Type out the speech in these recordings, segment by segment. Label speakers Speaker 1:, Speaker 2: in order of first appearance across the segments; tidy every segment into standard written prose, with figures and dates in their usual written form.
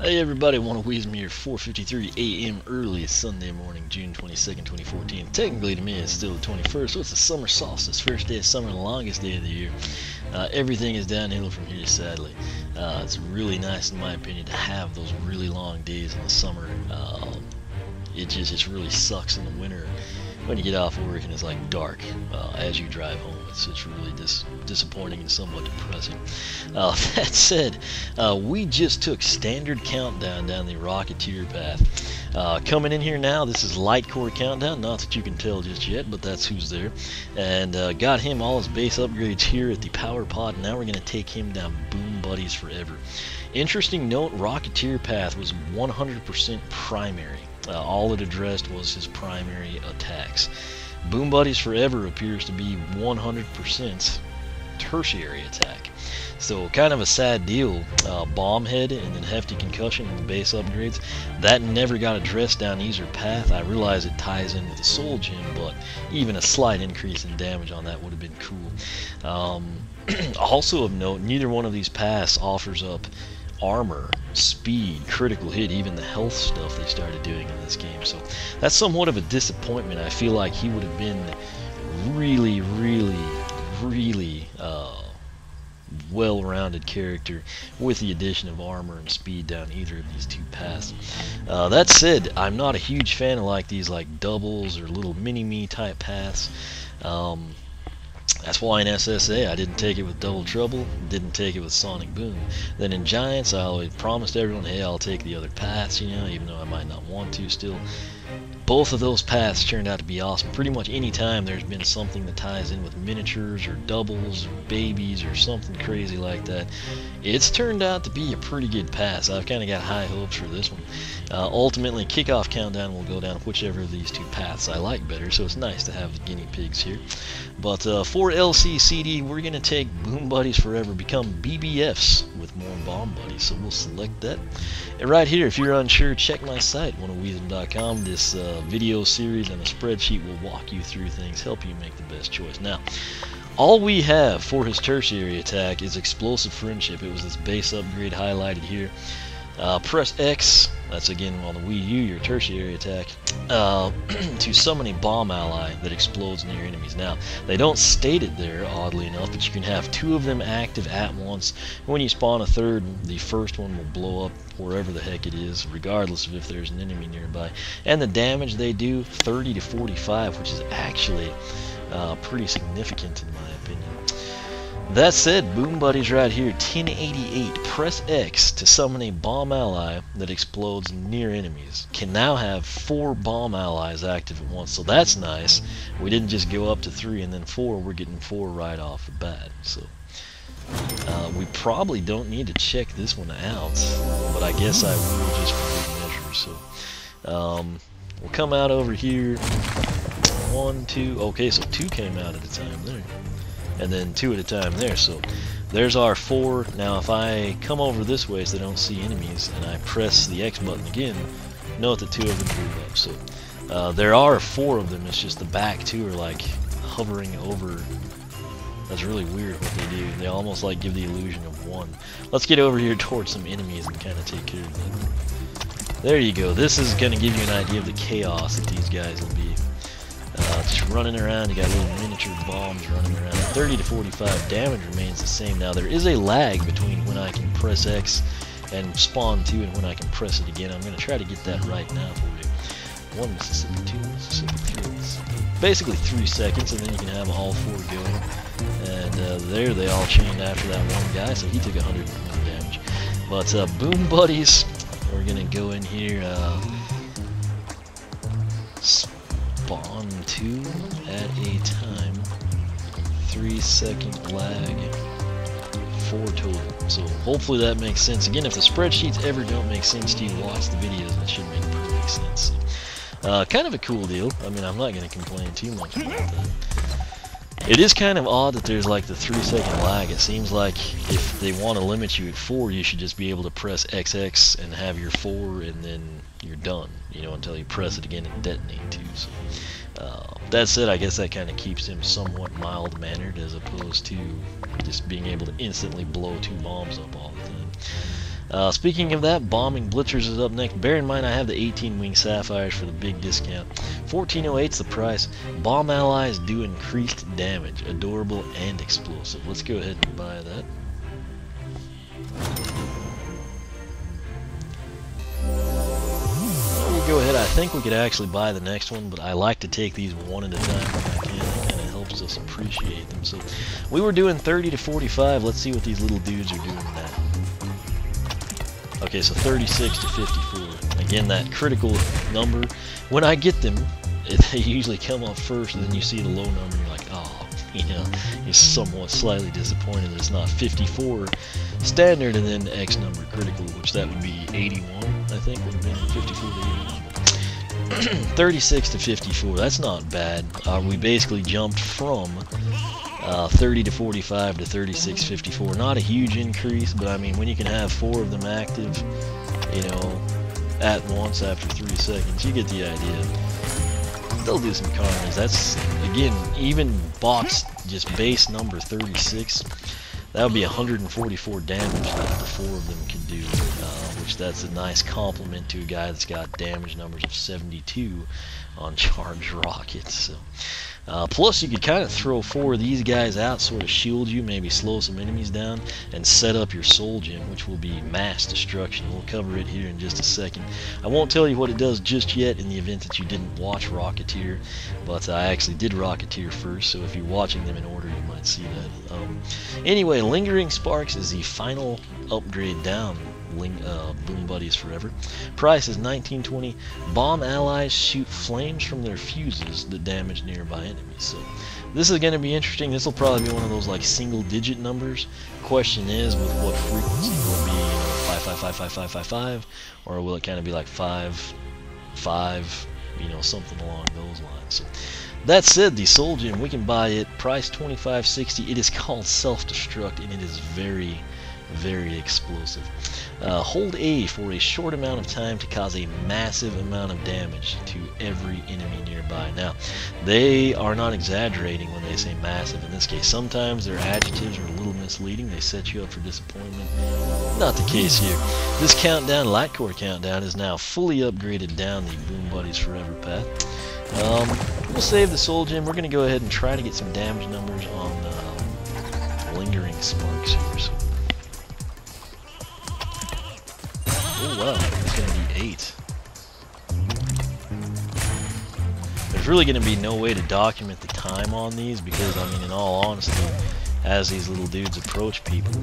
Speaker 1: Hey everybody, want to whiz me here 4:53 a.m. early Sunday morning, June 22nd, 2014. Technically to me it's still the 21st, so it's the summer solstice, first day of summer, the longest day of the year. Everything is downhill from here, sadly. It's really nice, in my opinion, to have those really long days in the summer. It just really sucks in the winter when you get off work and it's like dark as you drive home. It's really disappointing and somewhat depressing. That said, we just took standard countdown down the Rocketeer path. Coming in here now, this is LightCore Countdown, not that you can tell just yet, but that's who's there. And got him all his base upgrades here at the power pod. Now we're going to take him down Boom Buddies forever. Interesting note, Rocketeer path was 100% primary. All it addressed was his primary attacks. Boom Buddies Forever appears to be 100% tertiary attack. So kind of a sad deal. Bomb Head and then Hefty Concussion and the base upgrades, that never got addressed down either path. I realize it ties in with the Soul Gem, but even a slight increase in damage on that would have been cool. Also of note, neither one of these paths offers up armor, speed, critical hit, even the health stuff they started doing in this game. So that's somewhat of a disappointment. I feel like he would have been really well-rounded character with the addition of armor and speed down either of these two paths. That said, I'm not a huge fan of like these like doubles or little mini-me type paths. That's why in SSA I didn't take it with Double Trouble, didn't take it with Sonic Boom. Then in Giants I always promised everyone, hey, I'll take the other paths, you know, even though I might not want to still. Both of those paths turned out to be awesome. Pretty much any time there's been something that ties in with miniatures or doubles or babies or something crazy like that, it's turned out to be a pretty good pass. I've kind of got high hopes for this one. Ultimately, Kickoff Countdown will go down whichever of these two paths I like better, so it's nice to have the guinea pigs here. But for LCCD, we're going to take Boom Buddies Forever, become BBFs with more Bomb Buddies, so we'll select that. And right here, if you're unsure, check my site, oneofweezem.com. This video series and a spreadsheet will walk you through things, help you make the best choice. Now, all we have for his tertiary attack is Explosive Friendship. It was this base upgrade highlighted here. Press X, that's again on the Wii U, your tertiary attack, to summon a bomb ally that explodes near enemies. Now, they don't state it there, oddly enough, but you can have two of them active at once. When you spawn a third, the first one will blow up wherever the heck it is, regardless of if there's an enemy nearby. And the damage they do, 30 to 45, which is actually pretty significant in my opinion. That said, Boom Buddies right here, 1088, press X to summon a bomb ally that explodes near enemies. Can now have 4 bomb allies active at once, so that's nice. We didn't just go up to 3 and then 4, we're getting 4 right off the bat. So we probably don't need to check this one out, but I guess I will just for good measure. So we'll come out over here, 1, 2, okay, so 2 came out at a time there. And then 2 at a time there, so there's our 4. Now if I come over this way so they don't see enemies and I press the X button again, note that 2 of them move up. So there are 4 of them, it's just the back 2 are like hovering over. That's really weird what they do. They almost like give the illusion of 1. Let's get over here towards some enemies and kind of take care of them. There you go. This is going to give you an idea of the chaos that these guys will be. Just running around, you got little miniature bombs running around. 30 to 45 damage remains the same. Now there is a lag between when I can press X and spawn 2 and when I can press it again. I'm going to try to get that right now for you. 1 Mississippi, 2 Mississippi, 3 Mississippi. Basically 3 seconds, and then you can have all 4 going. And there they all chained after that one guy, so he took 101 damage. But Boom Buddies, we're going to go in here. Spawn 2 at a time, 3-second lag, 4 total. So hopefully that makes sense. Again, if the spreadsheets ever don't make sense to you, watch the videos, it should make perfect sense. Kind of a cool deal. I mean, I'm not going to complain too much about that. It is kind of odd that there's like the 3-second lag. It seems like if they want to limit you at 4, you should just be able to press XX and have your 4 and then you're done, you know, until you press it again and detonate too. So, that said, I guess that kind of keeps him somewhat mild-mannered as opposed to just being able to instantly blow 2 bombs up all the time. Speaking of that, Bombing Blitzers is up next. Bear in mind I have the 18 Wing Sapphires for the big discount. 1408's the price. Bomb allies do increased damage, adorable and explosive. Let's go ahead and buy that. We'll go ahead. I think we could actually buy the next one, but I like to take these one at a time if I can, and it helps us appreciate them. So we were doing 30 to 45. Let's see what these little dudes are doing now. Okay, so 36 to 54. Again, that critical number. When I get them, they usually come up first, and then you see the low number, and you're like, oh, you know, you're somewhat slightly disappointed it's not 54 standard and then X number critical, which that would be 81, I think, would have been 54 to 81. 36 to 54, that's not bad. We basically jumped from 30 to 45 to 36 54. Not a huge increase, but I mean, when you can have 4 of them active, you know, at once after 3 seconds, you get the idea. They'll do some carnage. That's, again, even box just base number 36, that would be 144 damage that the 4 of them can do, which that's a nice compliment to a guy that's got damage numbers of 72 on charged rockets. So. Plus, you could kind of throw 4 of these guys out, sort of shield you, maybe slow some enemies down, and set up your soul gem, which will be mass destruction. We'll cover it here in just a second. I won't tell you what it does just yet in the event that you didn't watch Rocketeer, but I actually did Rocketeer first, so if you're watching them in order, you might see that. Anyway, Lingering Sparks is the final upgrade down. Boom Buddies Forever. Price is $19.20. Bomb allies shoot flames from their fuses that damage nearby enemies. So this is going to be interesting. This will probably be one of those like single-digit numbers. Question is, with what frequency will it be? You know, 5555555, or will it kind of be like 5, 5? You know, something along those lines. So that said, the Soul Gem, we can buy it. Price $25.60. It is called Self-Destruct, and it is very, very explosive. Hold A for a short amount of time to cause a massive amount of damage to every enemy nearby. Now, they are not exaggerating when they say massive in this case. Sometimes their adjectives are a little misleading. They set you up for disappointment. Not the case here. This countdown, LightCore Countdown, is now fully upgraded down the Boom Buddies Forever path. We'll save the Soul Gem. We're going to go ahead and try to get some damage numbers on Lingering Sparks here. So. Oh wow, it's going to be 8. There's really going to be no way to document the time on these because, I mean, in all honesty, as these little dudes approach people,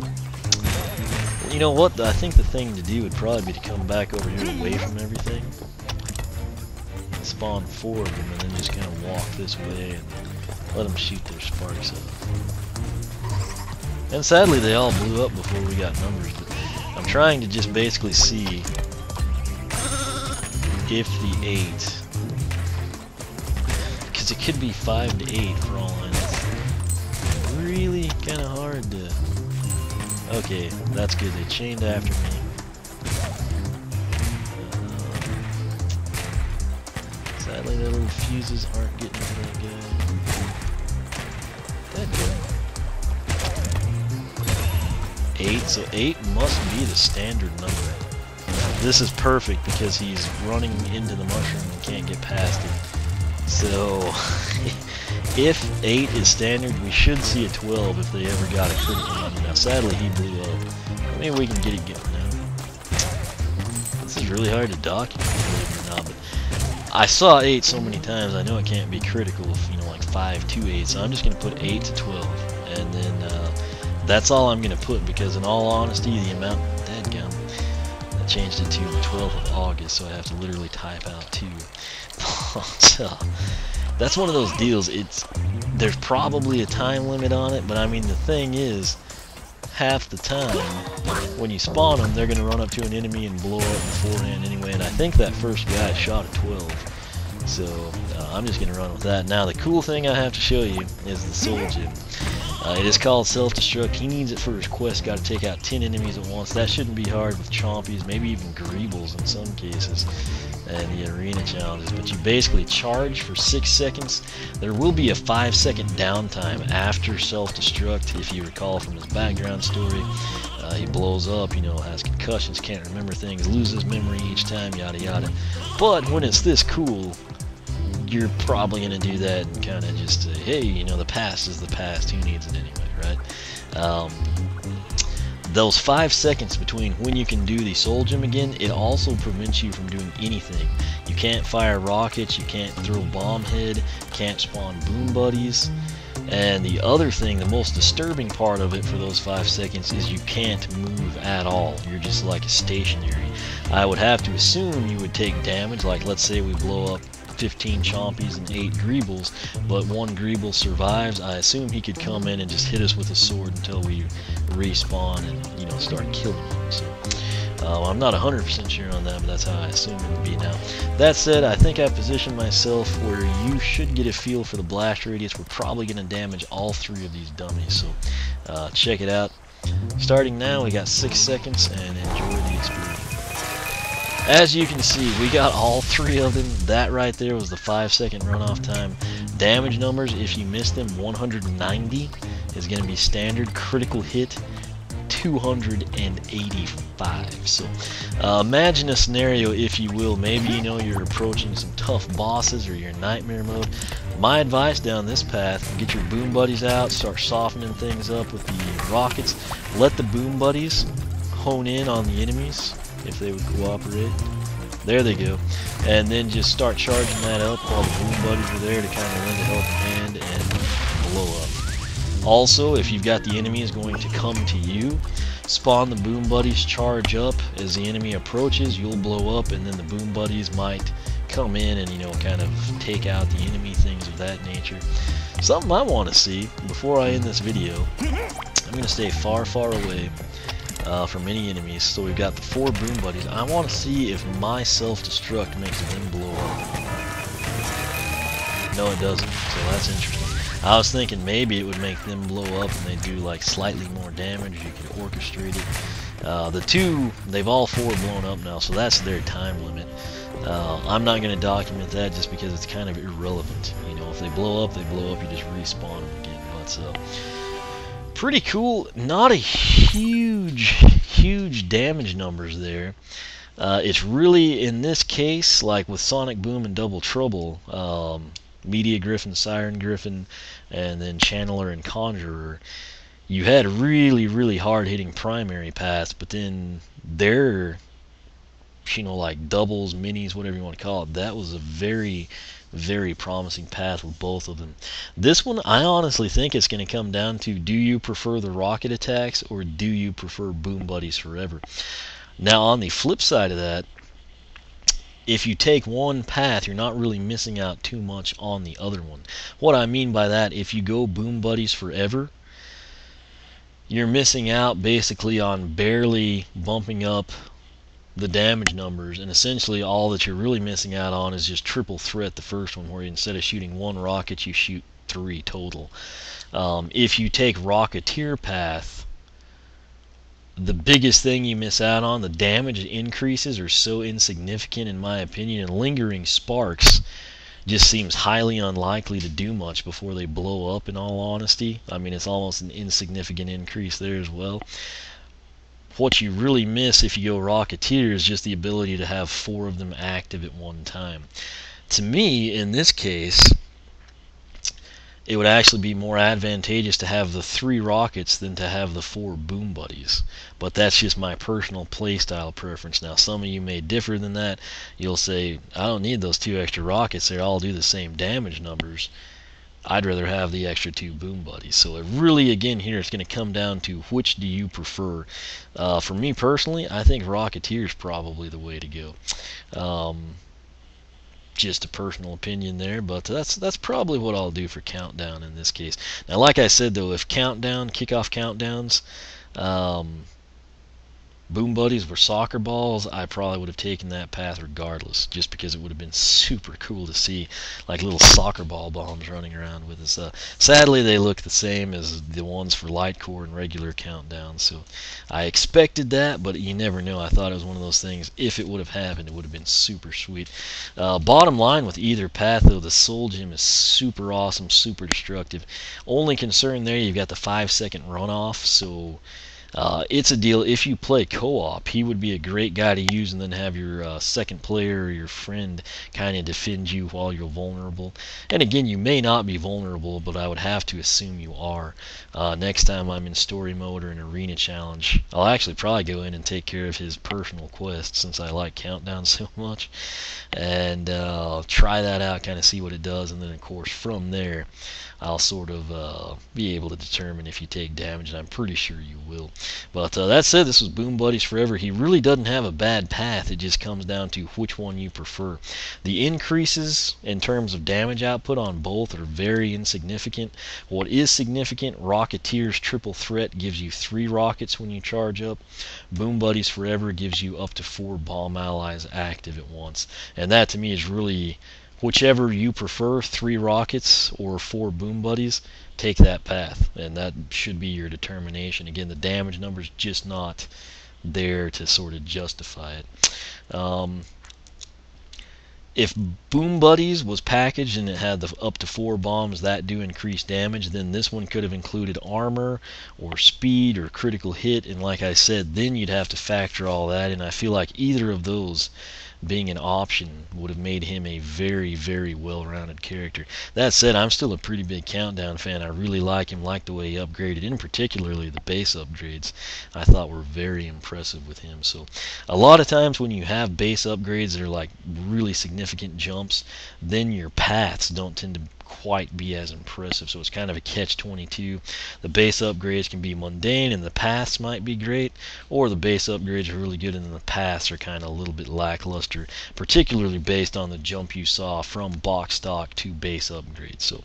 Speaker 1: you know what, I think the thing to do would probably be to come back over here away from everything, spawn 4 of them, and then just kind of walk this way and let them shoot their sparks up. And sadly, they all blew up before we got numbers, but I'm trying to just basically see if the 8, because it could be 5 to 8 for all I know. It's really kind of hard to. Okay, that's good. They chained after me. Sadly, their little fuses aren't getting to that guy. That's good. 8, so 8 must be the standard number. This is perfect because he's running into the mushroom and can't get past it. So, if 8 is standard, we should see a 12 if they ever got a critical number. Now, sadly, he blew up. Maybe we can get it going now. This is really hard to document, believe it or not, but I saw 8 so many times, I know it can't be critical if, you know, like 5 to 8, so I'm just going to put 8 to 12, and then, that's all I'm going to put, because in all honesty, the amount, dadgum, I changed it to the 12th of August, so I have to literally type out 2. So, that's one of those deals, there's probably a time limit on it, but I mean, the thing is, half the time, when you spawn them, they're going to run up to an enemy and blow up beforehand anyway, and I think that first guy shot a 12, so I'm just going to run with that. Now, the cool thing I have to show you is the Soul Gem. It is called Self-Destruct. He needs it for his quest. Got to take out 10 enemies at once. That shouldn't be hard with chompies, maybe even greebles in some cases. and the arena challenges, but you basically charge for 6 seconds. There will be a 5-second downtime after self-destruct, if you recall from his background story. He blows up, you know, has concussions, can't remember things, loses memory each time, yada yada. But when it's this cool, you're probably going to do that and kind of just, hey, you know, the past is the past, who needs it anyway, right? Those 5 seconds between when you can do the soul gem again, it also prevents you from doing anything. You can't fire rockets, you can't throw bomb head, can't spawn boom buddies. And the other thing, the most disturbing part of it for those 5 seconds is you can't move at all. You're just like stationary. I would have to assume you would take damage, like let's say we blow up 15 chompies and 8 greebles, but 1 greeble survives. I assume he could come in and just hit us with a sword until we respawn and, you know, start killing him. So I'm not 100% sure on that, but that's how I assume it would be now. That said, I think I positioned myself where you should get a feel for the blast radius. We're probably going to damage all 3 of these dummies, so check it out. Starting now, we got 6 seconds, and enjoy the experience. As you can see, we got all 3 of them. That right there was the 5-second runoff time. Damage numbers, if you miss them, 190 is going to be standard. Critical hit, 285. So imagine a scenario, if you will. Maybe, you know, you're approaching some tough bosses or you're in nightmare mode. My advice down this path, get your boom buddies out, start softening things up with the rockets. Let the boom buddies hone in on the enemies if they would cooperate. There they go. And then just start charging that up while the boom buddies are there to kind of lend a helping hand and blow up. Also, if you've got the enemies going to come to you, spawn the boom buddies, charge up. As the enemy approaches, you'll blow up, and then the boom buddies might come in and, you know, kind of take out the enemy, things of that nature. Something I want to see before I end this video, I'm going to stay far, far away from any enemies. So we've got the 4 boom buddies. I want to see if my self-destruct makes them blow up. No, it doesn't, so that's interesting. I was thinking maybe it would make them blow up and they do like slightly more damage. You can orchestrate it. The 2, they've all 4 blown up now, so that's their time limit. I'm not going to document that just because it's kind of irrelevant. You know, if they blow up, they blow up. You just respawn them again. But pretty cool. Not a huge damage numbers there. It's really, in this case, like with Sonic Boom and Double Trouble, Media Griffin, Siren Griffin, and then Channeler and Conjurer, you had really hard-hitting primary paths, but then their, you know, like doubles, minis, whatever you want to call it, that was a very promising path with both of them. This one, I honestly think it's going to come down to, do you prefer the rocket attacks or do you prefer boom buddies forever? Now, on the flip side of that, if you take one path, you're not really missing out too much on the other one. What I mean by that, if you go boom buddies forever, you're missing out basically on barely bumping up the damage numbers, and essentially all that you're really missing out on is just triple threat, the first one, where instead of shooting 1 rocket, you shoot 3 total. If you take Rocketeer Path, the biggest thing you miss out on, the damage increases are so insignificant in my opinion, and lingering sparks just seems highly unlikely to do much before they blow up, in all honesty. I mean, it's almost an insignificant increase there as well. What you really miss if you go Rocketeer is just the ability to have 4 of them active at one time. To me, in this case, it would actually be more advantageous to have the 3 rockets than to have the 4 boom buddies. But that's just my personal playstyle preference. Now, some of you may differ than that. You'll say, I don't need those 2 extra rockets. They all do the same damage numbers. I'd rather have the extra 2 boom buddies. So it really, again, here it's going to come down to which do you prefer. For me personally, I think Rocketeer is probably the way to go. Just a personal opinion there, but that's probably what I'll do for Countdown in this case. Now, like I said though, if Kickoff Countdowns, Boom Buddies were soccer balls, I probably would have taken that path regardless, just because it would have been super cool to see like little soccer ball bombs running around with us. Sadly, they look the same as the ones for LightCore and regular Countdown, so I expected that, but you never know. I thought it was one of those things, if it would have happened, it would have been super sweet. Bottom line with either path, though, the Soul Gem is super awesome, super destructive. Only concern there, you've got the 5-second runoff, so it's a deal. If you play co-op, he would be a great guy to use, and then have your second player or your friend kind of defend you while you're vulnerable. And again, you may not be vulnerable, but I would have to assume you are. Next time I'm in story mode or an arena challenge, I'll actually probably go in and take care of his personal quest, since I like Countdown so much, and try that out, kind of see what it does, and then of course from there I'll sort of be able to determine if you take damage, and I'm pretty sure you will. But that said, this was Boom Buddies Forever. He really doesn't have a bad path. It just comes down to which one you prefer. The increases in terms of damage output on both are very insignificant. What is significant, Rocketeer's Triple Threat gives you 3 rockets when you charge up. Boom Buddies Forever gives you up to 4 bomb allies active at once. And that to me is really, whichever you prefer, 3 rockets or 4 Boom Buddies, take that path, and that should be your determination. Again, the damage number's just not there to sort of justify it. If Boom Buddies was packaged and it had the up to 4 bombs that do increase damage, then this one could have included armor or speed or critical hit, and like I said, then you'd have to factor all that in. I feel like either of those being an option would have made him a very, very well-rounded character. That said, I'm still a pretty big Countdown fan. I really like him, like the way he upgraded, and particularly the base upgrades I thought were very impressive with him. So a lot of times when you have base upgrades that are like really significant jumps, then your paths don't tend to quite be as impressive, so it's kind of a catch-22. The base upgrades can be mundane and the paths might be great, or the base upgrades are really good and then the paths are kind of a little bit lackluster, particularly based on the jump you saw from box stock to base upgrades. So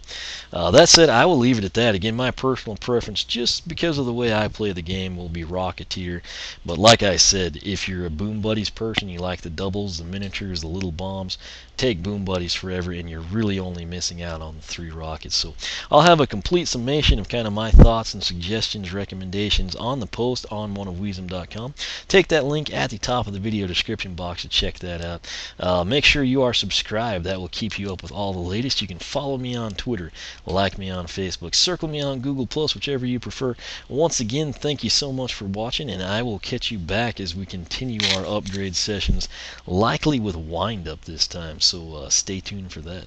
Speaker 1: that said, I will leave it at that. Again, my personal preference, just because of the way I play the game, will be Rocketeer, but like I said, if you're a Boom Buddies person, you like the doubles, the miniatures, the little bombs, take Boom Buddies Forever, and you're really only missing out on the 3 rockets. So I'll have a complete summation of kind of my thoughts and suggestions, recommendations on the post on oneofweezem.com. Take that link at the top of the video description box to check that out. Make sure you are subscribed. That will keep you up with all the latest. You can follow me on Twitter, like me on Facebook, circle me on Google+, whichever you prefer. Once again, thank you so much for watching, and I will catch you back as we continue our upgrade sessions, likely with wind-up this time. So stay tuned for that.